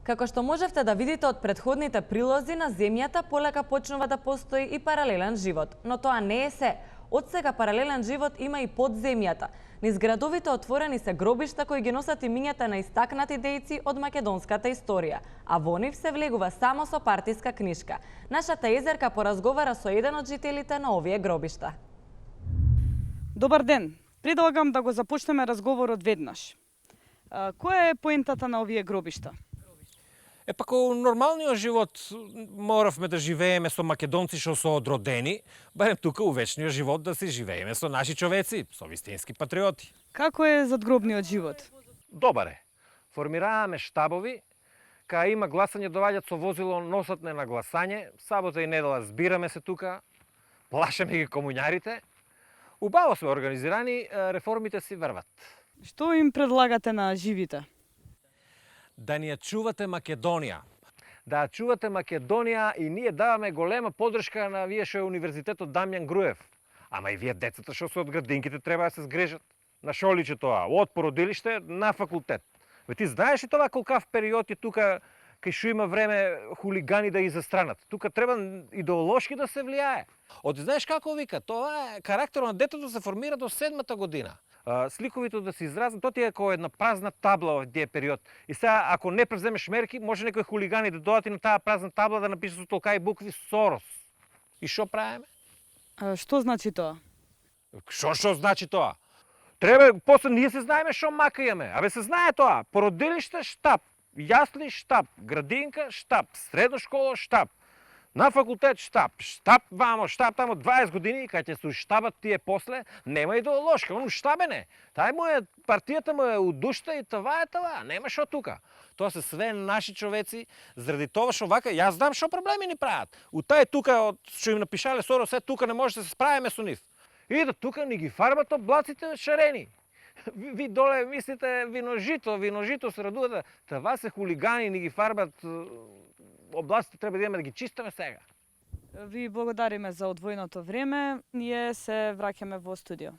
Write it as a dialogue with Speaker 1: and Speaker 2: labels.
Speaker 1: Како што можевте да видите од претходните прилози, на земјата полека почнува да постои и паралелен живот. Но тоа не е се. Од сега паралелен живот има и под земјата. Низ градовите отворени се гробишта кои ги носат имињата на истакнати дејци од македонската историја, а во нив се влегува само со партиска книшка. Нашата Езерка поразговара со еден од жителите на овие гробишта.
Speaker 2: Добар ден. Предлагам да го започнеме разговорот веднаш. Која е поентата на овие гробишта?
Speaker 3: Пако у нормалниот живот моравме да живееме со македонци што се одродени, барем тука у вечниот живот да си живееме со наши човеци, со вистински патриоти.
Speaker 2: Како е задгробниот живот?
Speaker 3: Добар е. Формираваме штабови, кај има гласање доаѓаат со возило носатне на гласање, сабота и недела збираме се тука, плашеме ги комуњарите. Убаво сме организирани, реформите си врват.
Speaker 2: Што им предлагате на живите?
Speaker 3: Да ни ја чувате Македонија. Да ја чувате Македонија и ние даваме голема подршка на вие што е Универзитетот Дамјан Груев. Ама и вие децата што се од градинките треба да се сгрежат. На шо личи тоа? Од породилиште на факултет. Ти знаеш ли тоа колкав период е тука кај што има време хулигани да ги застранат? Тука треба идеолошки да се влијае. Знаеш како вика? Тоа е карактерот на детето се формира до 7-та година. Сликовите да се изразнат, тоа ти е како една празна табла во тие период. И сега, ако не преземеш мерки, може некои хулигани да дојдат и на таа празна табла да напишат со толкаи букви Сорос. И што правиме?
Speaker 2: Што значи тоа?
Speaker 3: Што значи тоа? Треба, после ние се знаеме што мака имаме. Абе се знае тоа. Породилиште штаб, јасли штаб, градинка штаб, средна школа штаб. На факултет штаб, штаб вамо, штаб тамо 20 години, кај ќе се штабат тие после, нема идеолошка, он штабене. Тај му е, партијата му е у душта и това е това, нема шо тука. Тоа се све наши човеци, заради тоа што вака, јас знам што проблеми ни прават. У тај тука, што им напишале Сорос, тука не може да се справиме со нив. Идат тука, ни ги фарбат облаците шарени. Ви доле мислите виножито се радувате. Това се хулигани, ни ги фарбат. Областите треба да имаме да ги чистаме сега.
Speaker 2: Ви благодариме за одвоеното време. Ние се враќаме во студио.